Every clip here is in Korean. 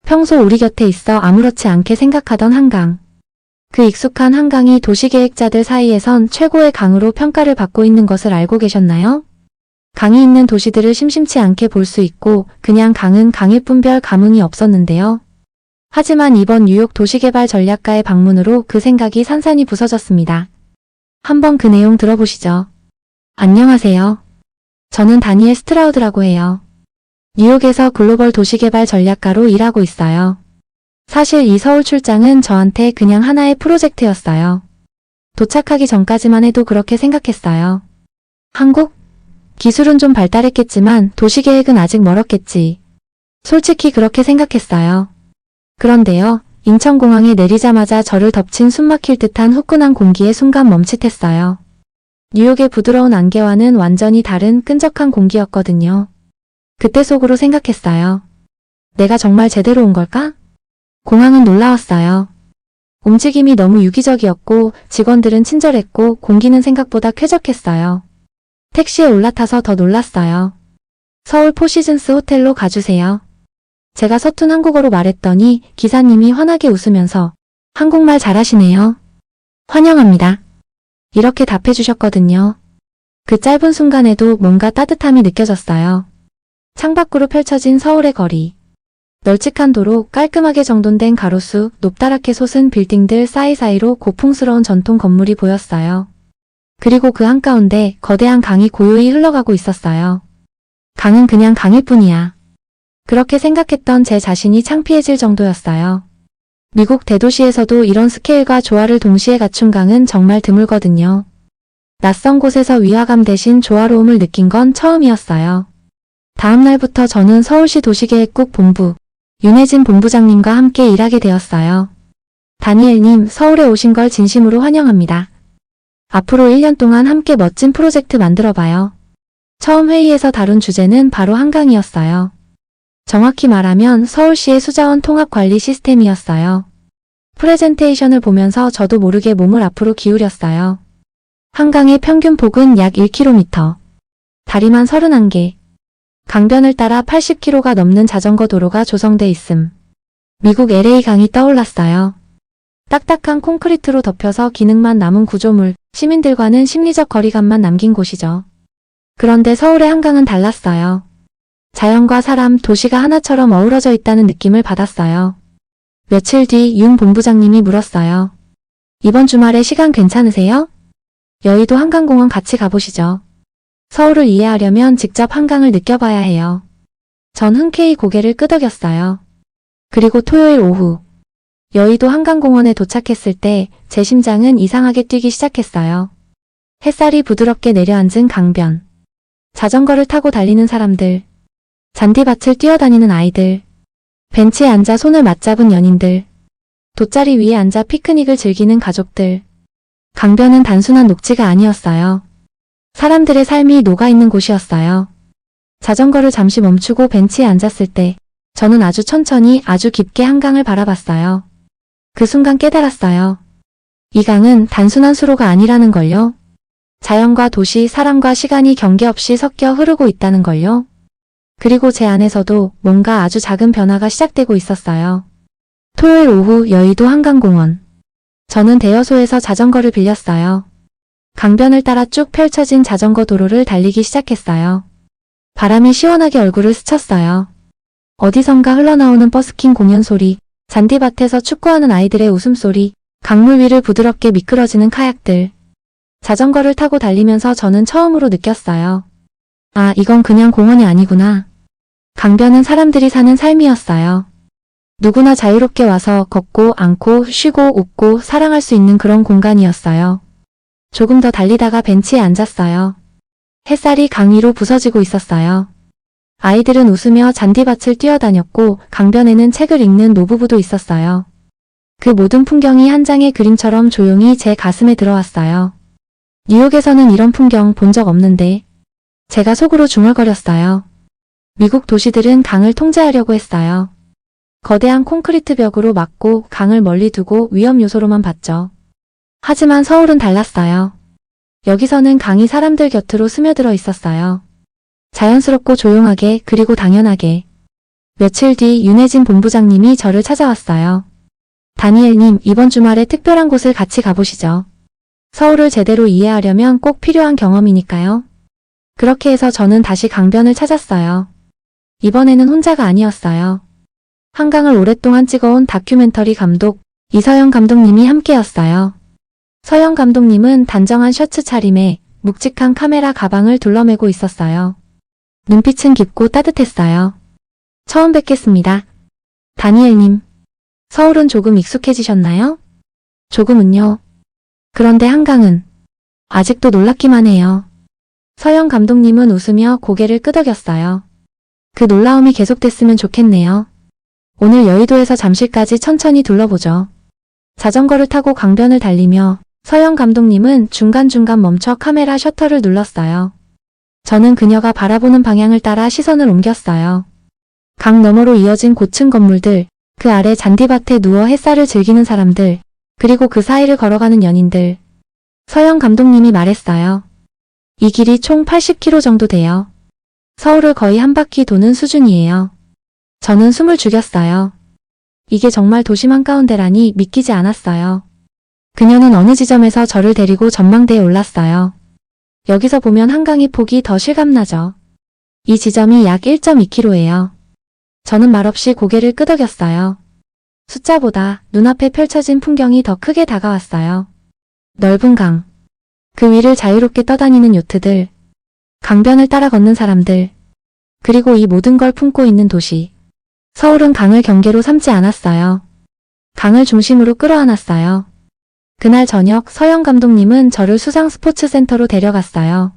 평소 우리 곁에 있어 아무렇지 않게 생각하던 한강. 그 익숙한 한강이 도시계획자들 사이에선 최고의 강으로 평가를 받고 있는 것을 알고 계셨나요? 강이 있는 도시들을 심심치 않게 볼 수 있고 그냥 강은 강일 뿐 별 감흥이 없었는데요. 하지만 이번 뉴욕 도시개발 전략가의 방문으로 그 생각이 산산이 부서졌습니다. 한번 그 내용 들어보시죠. 안녕하세요. 저는 다니엘 스트라우드라고 해요. 뉴욕에서 글로벌 도시개발 전략가로 일하고 있어요. 사실 이 서울 출장은 저한테 그냥 하나의 프로젝트였어요. 도착하기 전까지만 해도 그렇게 생각했어요. 한국? 기술은 좀 발달했겠지만 도시계획은 아직 멀었겠지. 솔직히 그렇게 생각했어요. 그런데요, 인천공항에 내리자마자 저를 덮친 숨막힐 듯한 후끈한 공기에 순간 멈칫했어요. 뉴욕의 부드러운 안개와는 완전히 다른 끈적한 공기였거든요. 그때 속으로 생각했어요. 내가 정말 제대로 온 걸까? 공항은 놀라웠어요. 움직임이 너무 유기적이었고 직원들은 친절했고 공기는 생각보다 쾌적했어요. 택시에 올라타서 더 놀랐어요. 서울 포시즌스 호텔로 가주세요. 제가 서툰 한국어로 말했더니 기사님이 환하게 웃으면서 한국말 잘하시네요. 환영합니다. 이렇게 답해주셨거든요. 그 짧은 순간에도 뭔가 따뜻함이 느껴졌어요. 창밖으로 펼쳐진 서울의 거리. 널찍한 도로, 깔끔하게 정돈된 가로수, 높다랗게 솟은 빌딩들 사이사이로 고풍스러운 전통 건물이 보였어요. 그리고 그 한가운데 거대한 강이 고요히 흘러가고 있었어요. 강은 그냥 강일 뿐이야. 그렇게 생각했던 제 자신이 창피해질 정도였어요. 미국 대도시에서도 이런 스케일과 조화를 동시에 갖춘 강은 정말 드물거든요. 낯선 곳에서 위화감 대신 조화로움을 느낀 건 처음이었어요. 다음 날부터 저는 서울시 도시계획국 본부, 윤혜진 본부장님과 함께 일하게 되었어요. 다니엘님, 서울에 오신 걸 진심으로 환영합니다. 앞으로 1년 동안 함께 멋진 프로젝트 만들어봐요. 처음 회의에서 다룬 주제는 바로 한강이었어요. 정확히 말하면 서울시의 수자원 통합관리 시스템이었어요. 프레젠테이션을 보면서 저도 모르게 몸을 앞으로 기울였어요. 한강의 평균 폭은 약 1km, 다리만 31개, 강변을 따라 80km가 넘는 자전거 도로가 조성돼 있음. 미국 LA 강이 떠올랐어요. 딱딱한 콘크리트로 덮여서 기능만 남은 구조물, 시민들과는 심리적 거리감만 남긴 곳이죠. 그런데 서울의 한강은 달랐어요. 자연과 사람, 도시가 하나처럼 어우러져 있다는 느낌을 받았어요. 며칠 뒤 윤 본부장님이 물었어요. 이번 주말에 시간 괜찮으세요? 여의도 한강공원 같이 가보시죠. 서울을 이해하려면 직접 한강을 느껴봐야 해요. 전 흔쾌히 고개를 끄덕였어요. 그리고 토요일 오후, 여의도 한강공원에 도착했을 때 제 심장은 이상하게 뛰기 시작했어요. 햇살이 부드럽게 내려앉은 강변, 자전거를 타고 달리는 사람들, 잔디밭을 뛰어다니는 아이들, 벤치에 앉아 손을 맞잡은 연인들, 돗자리 위에 앉아 피크닉을 즐기는 가족들. 강변은 단순한 녹지가 아니었어요. 사람들의 삶이 녹아있는 곳이었어요. 자전거를 잠시 멈추고 벤치에 앉았을 때 저는 아주 천천히 아주 깊게 한강을 바라봤어요. 그 순간 깨달았어요. 이 강은 단순한 수로가 아니라는 걸요. 자연과 도시, 사람과 시간이 경계 없이 섞여 흐르고 있다는 걸요. 그리고 제 안에서도 뭔가 아주 작은 변화가 시작되고 있었어요. 토요일 오후 여의도 한강공원. 저는 대여소에서 자전거를 빌렸어요. 강변을 따라 쭉 펼쳐진 자전거 도로를 달리기 시작했어요. 바람이 시원하게 얼굴을 스쳤어요. 어디선가 흘러나오는 버스킹 공연 소리, 잔디밭에서 축구하는 아이들의 웃음소리, 강물 위를 부드럽게 미끄러지는 카약들. 자전거를 타고 달리면서 저는 처음으로 느꼈어요. 아, 이건 그냥 공원이 아니구나. 강변은 사람들이 사는 삶이었어요. 누구나 자유롭게 와서 걷고, 앉고, 쉬고, 웃고, 사랑할 수 있는 그런 공간이었어요. 조금 더 달리다가 벤치에 앉았어요. 햇살이 강 위로 부서지고 있었어요. 아이들은 웃으며 잔디밭을 뛰어다녔고 강변에는 책을 읽는 노부부도 있었어요. 그 모든 풍경이 한 장의 그림처럼 조용히 제 가슴에 들어왔어요. 뉴욕에서는 이런 풍경 본 적 없는데 제가 속으로 중얼거렸어요. 미국 도시들은 강을 통제하려고 했어요. 거대한 콘크리트 벽으로 막고 강을 멀리 두고 위험 요소로만 봤죠. 하지만 서울은 달랐어요. 여기서는 강이 사람들 곁으로 스며들어 있었어요. 자연스럽고 조용하게 그리고 당연하게. 며칠 뒤 윤혜진 본부장님이 저를 찾아왔어요. 다니엘님, 이번 주말에 특별한 곳을 같이 가보시죠. 서울을 제대로 이해하려면 꼭 필요한 경험이니까요. 그렇게 해서 저는 다시 강변을 찾았어요. 이번에는 혼자가 아니었어요. 한강을 오랫동안 찍어온 다큐멘터리 감독 이서영 감독님이 함께였어요. 서영 감독님은 단정한 셔츠 차림에 묵직한 카메라 가방을 둘러매고 있었어요. 눈빛은 깊고 따뜻했어요. 처음 뵙겠습니다. 다니엘님. 서울은 조금 익숙해지셨나요? 조금은요. 그런데 한강은 아직도 놀랍기만 해요. 서영 감독님은 웃으며 고개를 끄덕였어요. 그 놀라움이 계속됐으면 좋겠네요. 오늘 여의도에서 잠실까지 천천히 둘러보죠. 자전거를 타고 강변을 달리며 서영 감독님은 중간중간 멈춰 카메라 셔터를 눌렀어요. 저는 그녀가 바라보는 방향을 따라 시선을 옮겼어요. 강 너머로 이어진 고층 건물들, 그 아래 잔디밭에 누워 햇살을 즐기는 사람들, 그리고 그 사이를 걸어가는 연인들. 서영 감독님이 말했어요. 이 길이 총 80km 정도 돼요. 서울을 거의 한 바퀴 도는 수준이에요. 저는 숨을 죽였어요. 이게 정말 도심 한가운데라니 믿기지 않았어요. 그녀는 어느 지점에서 저를 데리고 전망대에 올랐어요. 여기서 보면 한강의 폭이 더 실감나죠. 이 지점이 약 1.2km예요. 저는 말없이 고개를 끄덕였어요. 숫자보다 눈앞에 펼쳐진 풍경이 더 크게 다가왔어요. 넓은 강. 그 위를 자유롭게 떠다니는 요트들. 강변을 따라 걷는 사람들. 그리고 이 모든 걸 품고 있는 도시. 서울은 강을 경계로 삼지 않았어요. 강을 중심으로 끌어안았어요. 그날 저녁 서영 감독님은 저를 수상 스포츠센터로 데려갔어요.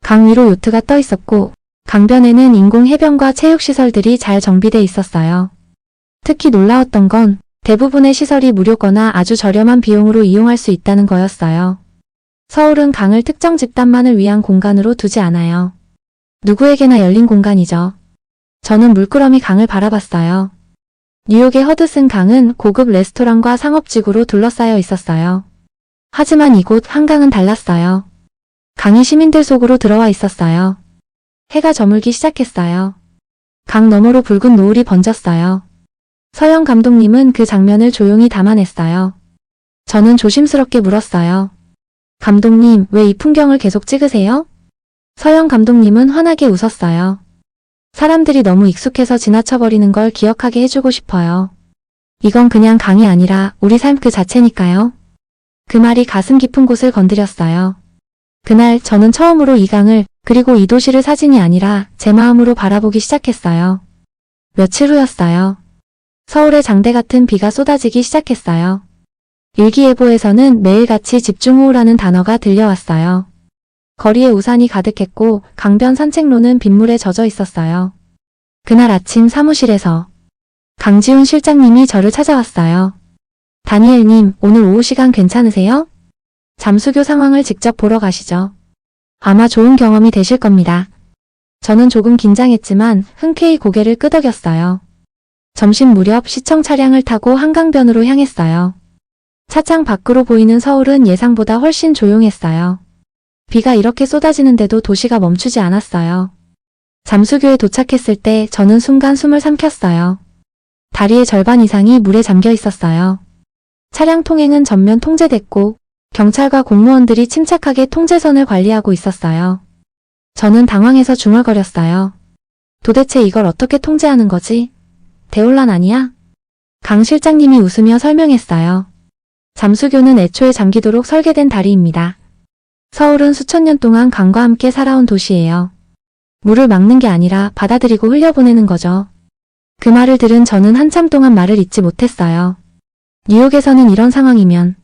강 위로 요트가 떠 있었고 강변에는 인공 해변과 체육시설들이 잘 정비돼 있었어요. 특히 놀라웠던 건 대부분의 시설이 무료거나 아주 저렴한 비용으로 이용할 수 있다는 거였어요. 서울은 강을 특정 집단만을 위한 공간으로 두지 않아요. 누구에게나 열린 공간이죠. 저는 물끄러미 강을 바라봤어요. 뉴욕의 허드슨 강은 고급 레스토랑과 상업지구로 둘러싸여 있었어요. 하지만 이곳 한강은 달랐어요. 강이 시민들 속으로 들어와 있었어요. 해가 저물기 시작했어요. 강 너머로 붉은 노을이 번졌어요. 서영 감독님은 그 장면을 조용히 담아냈어요. 저는 조심스럽게 물었어요. 감독님, 왜 이 풍경을 계속 찍으세요? 서영 감독님은 환하게 웃었어요. 사람들이 너무 익숙해서 지나쳐버리는 걸 기억하게 해주고 싶어요. 이건 그냥 강이 아니라 우리 삶 그 자체니까요. 그 말이 가슴 깊은 곳을 건드렸어요. 그날 저는 처음으로 이 강을 그리고 이 도시를 사진이 아니라 제 마음으로 바라보기 시작했어요. 며칠 후였어요. 서울에 장대 같은 비가 쏟아지기 시작했어요. 일기예보에서는 매일같이 집중호우라는 단어가 들려왔어요. 거리에 우산이 가득했고 강변 산책로는 빗물에 젖어 있었어요. 그날 아침 사무실에서 강지훈 실장님이 저를 찾아왔어요. 다니엘님, 오늘 오후 시간 괜찮으세요? 잠수교 상황을 직접 보러 가시죠. 아마 좋은 경험이 되실 겁니다. 저는 조금 긴장했지만 흔쾌히 고개를 끄덕였어요. 점심 무렵 시청 차량을 타고 한강변으로 향했어요. 차창 밖으로 보이는 서울은 예상보다 훨씬 조용했어요. 비가 이렇게 쏟아지는데도 도시가 멈추지 않았어요. 잠수교에 도착했을 때 저는 순간 숨을 삼켰어요. 다리의 절반 이상이 물에 잠겨 있었어요. 차량 통행은 전면 통제됐고 경찰과 공무원들이 침착하게 통제선을 관리하고 있었어요. 저는 당황해서 중얼거렸어요. 도대체 이걸 어떻게 통제하는 거지? 대혼란 아니야? 강 실장님이 웃으며 설명했어요. 잠수교는 애초에 잠기도록 설계된 다리입니다. 서울은 수천 년 동안 강과 함께 살아온 도시예요. 물을 막는 게 아니라 받아들이고 흘려보내는 거죠. 그 말을 들은 저는 한참 동안 말을 잇지 못했어요. 뉴욕에서는 이런 상황이면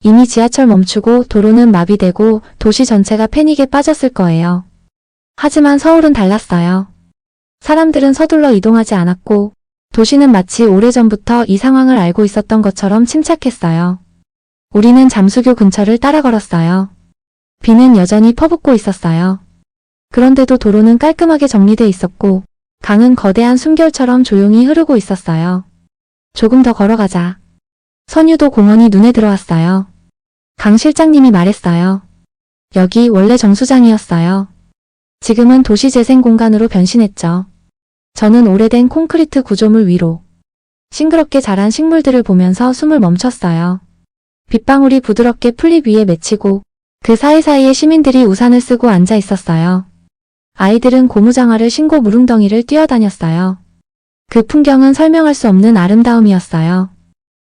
이미 지하철 멈추고 도로는 마비되고 도시 전체가 패닉에 빠졌을 거예요. 하지만 서울은 달랐어요. 사람들은 서둘러 이동하지 않았고 도시는 마치 오래전부터 이 상황을 알고 있었던 것처럼 침착했어요. 우리는 잠수교 근처를 따라 걸었어요. 비는 여전히 퍼붓고 있었어요. 그런데도 도로는 깔끔하게 정리돼 있었고 강은 거대한 숨결처럼 조용히 흐르고 있었어요. 조금 더 걸어가자. 선유도 공원이 눈에 들어왔어요. 강 실장님이 말했어요. 여기 원래 정수장이었어요. 지금은 도시재생 공간으로 변신했죠. 저는 오래된 콘크리트 구조물 위로 싱그럽게 자란 식물들을 보면서 숨을 멈췄어요. 빗방울이 부드럽게 풀잎 위에 맺히고 그 사이사이에 시민들이 우산을 쓰고 앉아 있었어요. 아이들은 고무장화를 신고 무릉덩이를 뛰어다녔어요. 그 풍경은 설명할 수 없는 아름다움이었어요.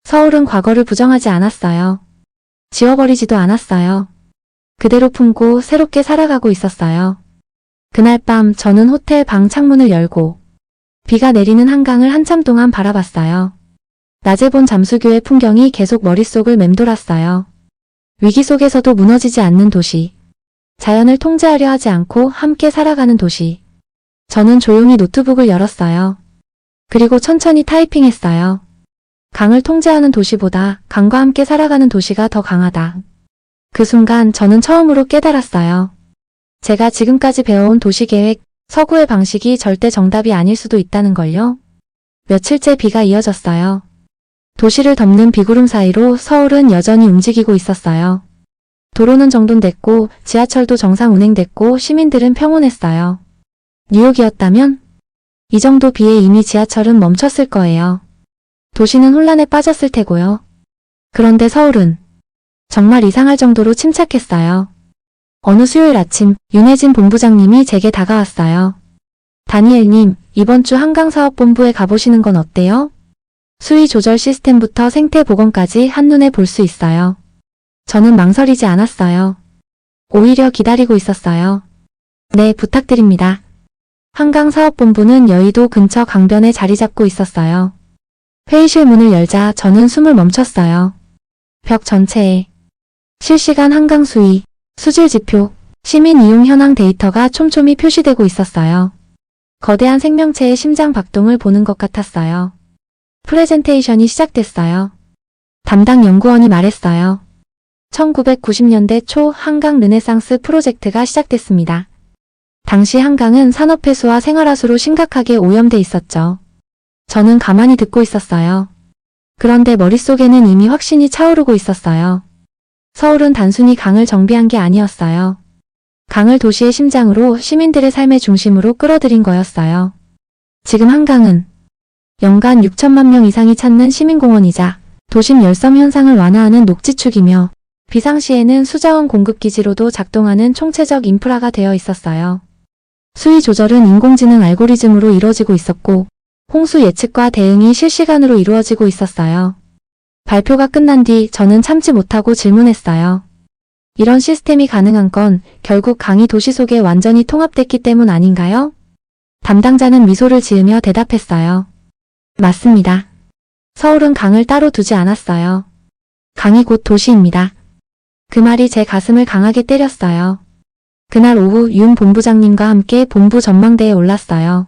서울은 과거를 부정하지 않았어요. 지워버리지도 않았어요. 그대로 품고 새롭게 살아가고 있었어요. 그날 밤 저는 호텔 방 창문을 열고 비가 내리는 한강을 한참 동안 바라봤어요. 낮에 본 잠수교의 풍경이 계속 머릿속을 맴돌았어요. 위기 속에서도 무너지지 않는 도시. 자연을 통제하려 하지 않고 함께 살아가는 도시. 저는 조용히 노트북을 열었어요. 그리고 천천히 타이핑했어요. 강을 통제하는 도시보다 강과 함께 살아가는 도시가 더 강하다. 그 순간 저는 처음으로 깨달았어요. 제가 지금까지 배워온 도시계획, 서구의 방식이 절대 정답이 아닐 수도 있다는 걸요. 며칠째 비가 이어졌어요. 도시를 덮는 비구름 사이로 서울은 여전히 움직이고 있었어요. 도로는 정돈됐고 지하철도 정상 운행됐고 시민들은 평온했어요. 뉴욕이었다면 이 정도 비에 이미 지하철은 멈췄을 거예요. 도시는 혼란에 빠졌을 테고요. 그런데 서울은 정말 이상할 정도로 침착했어요. 어느 수요일 아침 윤혜진 본부장님이 제게 다가왔어요. 다니엘님, 이번 주 한강사업본부에 가보시는 건 어때요? 수위 조절 시스템부터 생태 복원까지 한눈에 볼 수 있어요. 저는 망설이지 않았어요. 오히려 기다리고 있었어요. 네, 부탁드립니다. 한강사업본부는 여의도 근처 강변에 자리 잡고 있었어요. 회의실 문을 열자 저는 숨을 멈췄어요. 벽 전체에 실시간 한강 수위, 수질 지표, 시민 이용 현황 데이터가 촘촘히 표시되고 있었어요. 거대한 생명체의 심장 박동을 보는 것 같았어요. 프레젠테이션이 시작됐어요. 담당 연구원이 말했어요. 1990년대 초 한강 르네상스 프로젝트가 시작됐습니다. 당시 한강은 산업폐수와 생활하수로 심각하게 오염돼 있었죠. 저는 가만히 듣고 있었어요. 그런데 머릿속에는 이미 확신이 차오르고 있었어요. 서울은 단순히 강을 정비한 게 아니었어요. 강을 도시의 심장으로 시민들의 삶의 중심으로 끌어들인 거였어요. 지금 한강은 연간 6천만 명 이상이 찾는 시민공원이자 도심 열섬 현상을 완화하는 녹지축이며 비상시에는 수자원 공급기지로도 작동하는 총체적 인프라가 되어 있었어요. 수위 조절은 인공지능 알고리즘으로 이루어지고 있었고 홍수 예측과 대응이 실시간으로 이루어지고 있었어요. 발표가 끝난 뒤 저는 참지 못하고 질문했어요. 이런 시스템이 가능한 건 결국 강이 도시 속에 완전히 통합됐기 때문 아닌가요? 담당자는 미소를 지으며 대답했어요. 맞습니다. 서울은 강을 따로 두지 않았어요. 강이 곧 도시입니다. 그 말이 제 가슴을 강하게 때렸어요. 그날 오후 윤 본부장님과 함께 본부 전망대에 올랐어요.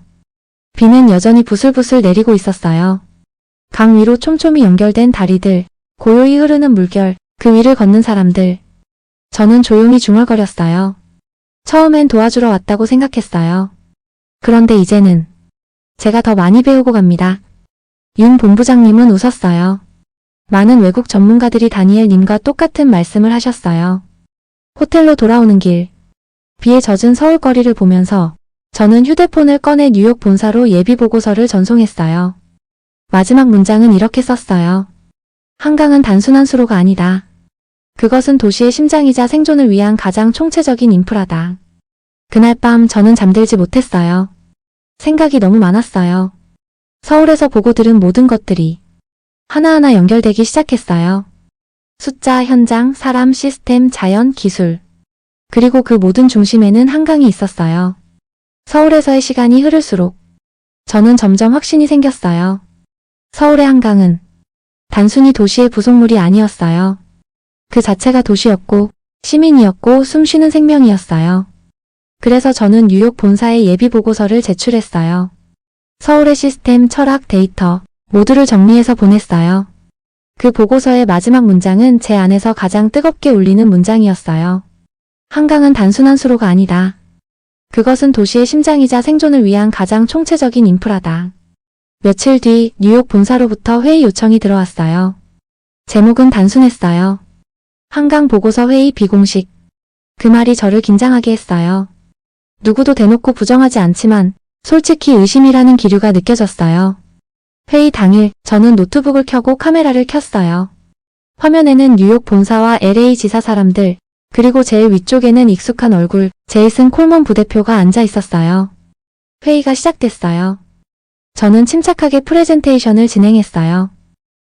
비는 여전히 부슬부슬 내리고 있었어요. 강 위로 촘촘히 연결된 다리들, 고요히 흐르는 물결, 그 위를 걷는 사람들. 저는 조용히 중얼거렸어요. 처음엔 도와주러 왔다고 생각했어요. 그런데 이제는 제가 더 많이 배우고 갑니다. 윤 본부장님은 웃었어요. 많은 외국 전문가들이 다니엘님과 똑같은 말씀을 하셨어요. 호텔로 돌아오는 길, 비에 젖은 서울거리를 보면서 저는 휴대폰을 꺼내 뉴욕 본사로 예비보고서를 전송했어요. 마지막 문장은 이렇게 썼어요. 한강은 단순한 수로가 아니다. 그것은 도시의 심장이자 생존을 위한 가장 총체적인 인프라다. 그날 밤 저는 잠들지 못했어요. 생각이 너무 많았어요. 서울에서 보고 들은 모든 것들이 하나하나 연결되기 시작했어요. 숫자, 현장, 사람, 시스템, 자연, 기술. 그리고 그 모든 중심에는 한강이 있었어요. 서울에서의 시간이 흐를수록 저는 점점 확신이 생겼어요. 서울의 한강은 단순히 도시의 부속물이 아니었어요. 그 자체가 도시였고 시민이었고 숨쉬는 생명이었어요. 그래서 저는 뉴욕 본사에 예비보고서를 제출했어요. 서울의 시스템, 철학, 데이터 모두를 정리해서 보냈어요. 그 보고서의 마지막 문장은 제 안에서 가장 뜨겁게 울리는 문장이었어요. 한강은 단순한 수로가 아니다. 그것은 도시의 심장이자 생존을 위한 가장 총체적인 인프라다. 며칠 뒤 뉴욕 본사로부터 회의 요청이 들어왔어요. 제목은 단순했어요. 한강 보고서 회의 비공식. 그 말이 저를 긴장하게 했어요. 누구도 대놓고 부정하지 않지만 솔직히 의심이라는 기류가 느껴졌어요. 회의 당일 저는 노트북을 켜고 카메라를 켰어요. 화면에는 뉴욕 본사와 LA 지사 사람들, 그리고 제일 위쪽에는 익숙한 얼굴, 제이슨 콜먼 부대표가 앉아 있었어요. 회의가 시작됐어요. 저는 침착하게 프레젠테이션을 진행했어요.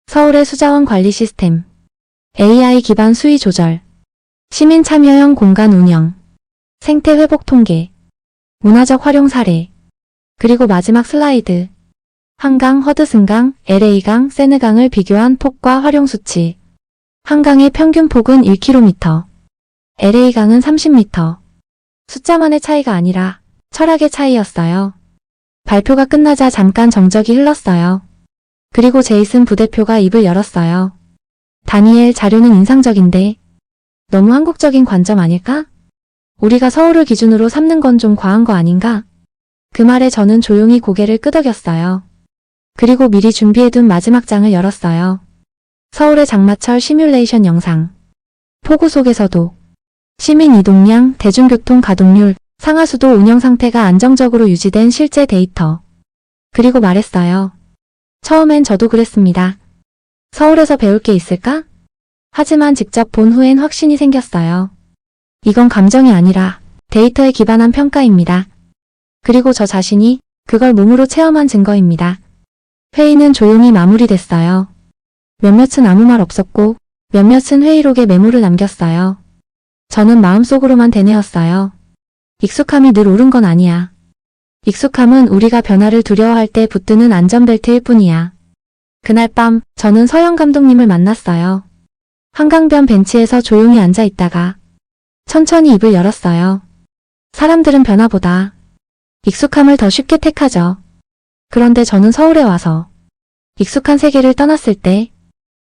서울의 수자원 관리 시스템, AI 기반 수위 조절, 시민 참여형 공간 운영, 생태 회복 통계, 문화적 활용 사례, 그리고 마지막 슬라이드, 한강, 허드슨강, LA강, 세느강을 비교한 폭과 활용 수치. 한강의 평균 폭은 1km, LA강은 30m. 숫자만의 차이가 아니라 철학의 차이였어요. 발표가 끝나자 잠깐 정적이 흘렀어요. 그리고 제이슨 부대표가 입을 열었어요. 다니엘, 자료는 인상적인데 너무 한국적인 관점 아닐까? 우리가 서울을 기준으로 삼는 건 좀 과한 거 아닌가? 그 말에 저는 조용히 고개를 끄덕였어요. 그리고 미리 준비해둔 마지막 장을 열었어요. 서울의 장마철 시뮬레이션 영상. 폭우 속에서도 시민 이동량, 대중교통 가동률, 상하수도 운영 상태가 안정적으로 유지된 실제 데이터. 그리고 말했어요. 처음엔 저도 그랬습니다. 서울에서 배울 게 있을까? 하지만 직접 본 후엔 확신이 생겼어요. 이건 감정이 아니라 데이터에 기반한 평가입니다. 그리고 저 자신이 그걸 몸으로 체험한 증거입니다. 회의는 조용히 마무리됐어요. 몇몇은 아무 말 없었고 몇몇은 회의록에 메모를 남겼어요. 저는 마음속으로만 되뇌었어요. 익숙함이 늘 옳은 건 아니야. 익숙함은 우리가 변화를 두려워할 때 붙드는 안전벨트일 뿐이야. 그날 밤 저는 서영 감독님을 만났어요. 한강변 벤치에서 조용히 앉아 있다가 천천히 입을 열었어요. 사람들은 변화보다 익숙함을 더 쉽게 택하죠. 그런데 저는 서울에 와서 익숙한 세계를 떠났을 때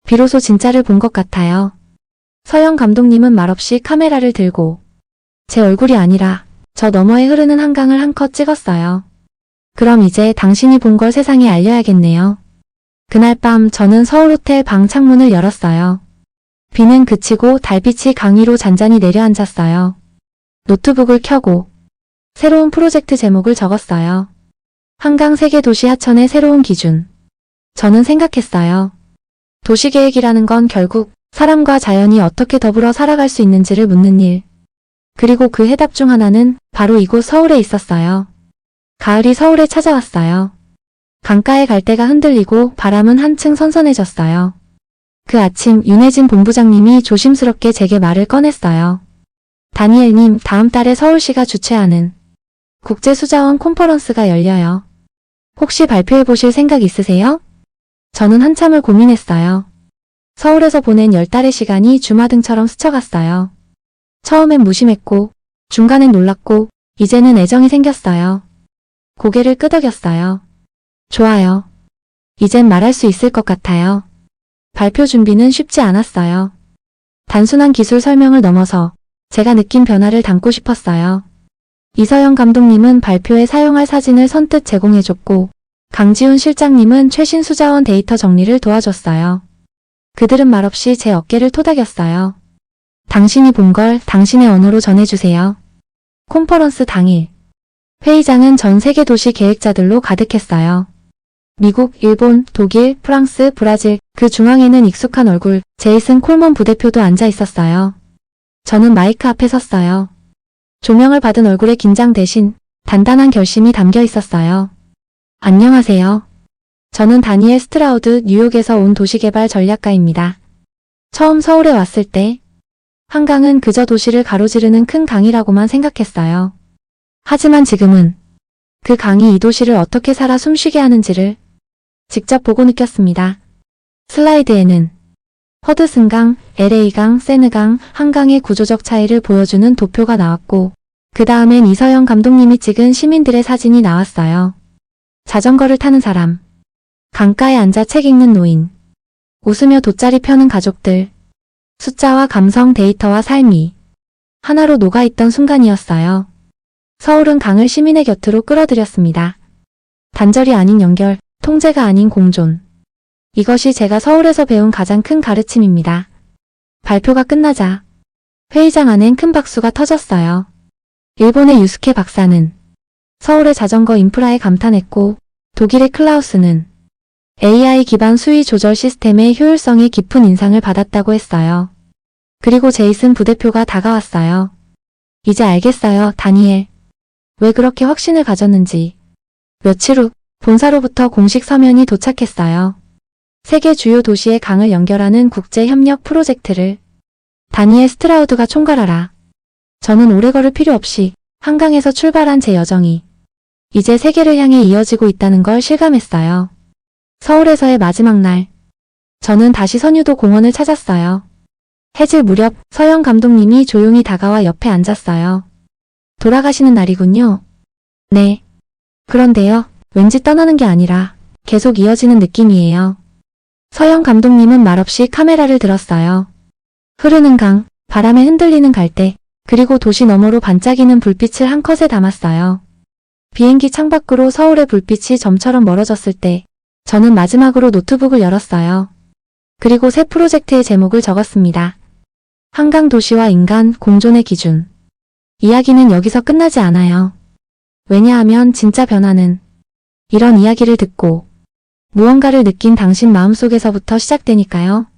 비로소 진짜를 본 것 같아요. 서영 감독님은 말없이 카메라를 들고 제 얼굴이 아니라 저 너머에 흐르는 한강을 한컷 찍었어요. 그럼 이제 당신이 본 걸 세상에 알려야겠네요. 그날 밤 저는 서울 호텔 방 창문을 열었어요. 비는 그치고 달빛이 강 위로 잔잔히 내려앉았어요. 노트북을 켜고 새로운 프로젝트 제목을 적었어요. 한강 세계도시 하천의 새로운 기준. 저는 생각했어요. 도시계획이라는 건 결국 사람과 자연이 어떻게 더불어 살아갈 수 있는지를 묻는 일. 그리고 그 해답 중 하나는 바로 이곳 서울에 있었어요. 가을이 서울에 찾아왔어요. 강가의 갈대가 흔들리고 바람은 한층 선선해졌어요. 그 아침 윤혜진 본부장님이 조심스럽게 제게 말을 꺼냈어요. 다니엘님, 다음 달에 서울시가 주최하는 국제수자원 콘퍼런스가 열려요. 혹시 발표해보실 생각 있으세요? 저는 한참을 고민했어요. 서울에서 보낸 10달의 시간이 주마등처럼 스쳐갔어요. 처음엔 무심했고, 중간엔 놀랐고, 이제는 애정이 생겼어요. 고개를 끄덕였어요. 좋아요. 이젠 말할 수 있을 것 같아요. 발표 준비는 쉽지 않았어요. 단순한 기술 설명을 넘어서 제가 느낀 변화를 담고 싶었어요. 이서영 감독님은 발표에 사용할 사진을 선뜻 제공해줬고, 강지훈 실장님은 최신 수자원 데이터 정리를 도와줬어요. 그들은 말없이 제 어깨를 토닥였어요. 당신이 본 걸 당신의 언어로 전해주세요. 콘퍼런스 당일. 회의장은 전 세계 도시 계획자들로 가득했어요. 미국, 일본, 독일, 프랑스, 브라질, 그 중앙에는 익숙한 얼굴, 제이슨 콜먼 부대표도 앉아 있었어요. 저는 마이크 앞에 섰어요. 조명을 받은 얼굴에 긴장 대신 단단한 결심이 담겨 있었어요. 안녕하세요. 저는 다니엘 스트라우드, 뉴욕에서 온 도시개발 전략가입니다. 처음 서울에 왔을 때 한강은 그저 도시를 가로지르는 큰 강이라고만 생각했어요. 하지만 지금은 그 강이 이 도시를 어떻게 살아 숨쉬게 하는지를 직접 보고 느꼈습니다. 슬라이드에는 허드슨강, LA강, 세느강, 한강의 구조적 차이를 보여주는 도표가 나왔고, 그 다음엔 이서영 감독님이 찍은 시민들의 사진이 나왔어요. 자전거를 타는 사람, 강가에 앉아 책 읽는 노인, 웃으며 돗자리 펴는 가족들, 숫자와 감성, 데이터와 삶이 하나로 녹아있던 순간이었어요. 서울은 강을 시민의 곁으로 끌어들였습니다. 단절이 아닌 연결, 통제가 아닌 공존. 이것이 제가 서울에서 배운 가장 큰 가르침입니다. 발표가 끝나자 회의장 안엔 큰 박수가 터졌어요. 일본의 유스케 박사는 서울의 자전거 인프라에 감탄했고, 독일의 클라우스는 AI 기반 수위 조절 시스템의 효율성에 깊은 인상을 받았다고 했어요. 그리고 제이슨 부대표가 다가왔어요. 이제 알겠어요, 다니엘. 왜 그렇게 확신을 가졌는지. 며칠 후 본사로부터 공식 서면이 도착했어요. 세계 주요 도시의 강을 연결하는 국제 협력 프로젝트를 다니엘 스트라우드가 총괄하라. 저는 오래 걸을 필요 없이 한강에서 출발한 제 여정이 이제 세계를 향해 이어지고 있다는 걸 실감했어요. 서울에서의 마지막 날, 저는 다시 선유도 공원을 찾았어요. 해질 무렵 서영 감독님이 조용히 다가와 옆에 앉았어요. 돌아가시는 날이군요. 네. 그런데요, 왠지 떠나는 게 아니라 계속 이어지는 느낌이에요. 서영 감독님은 말없이 카메라를 들었어요. 흐르는 강, 바람에 흔들리는 갈대, 그리고 도시 너머로 반짝이는 불빛을 한 컷에 담았어요. 비행기 창밖으로 서울의 불빛이 점처럼 멀어졌을 때 저는 마지막으로 노트북을 열었어요. 그리고 새 프로젝트의 제목을 적었습니다. 한강 도시와 인간 공존의 기준. 이야기는 여기서 끝나지 않아요. 왜냐하면 진짜 변화는 이런 이야기를 듣고 무언가를 느낀 당신 마음속에서부터 시작되니까요.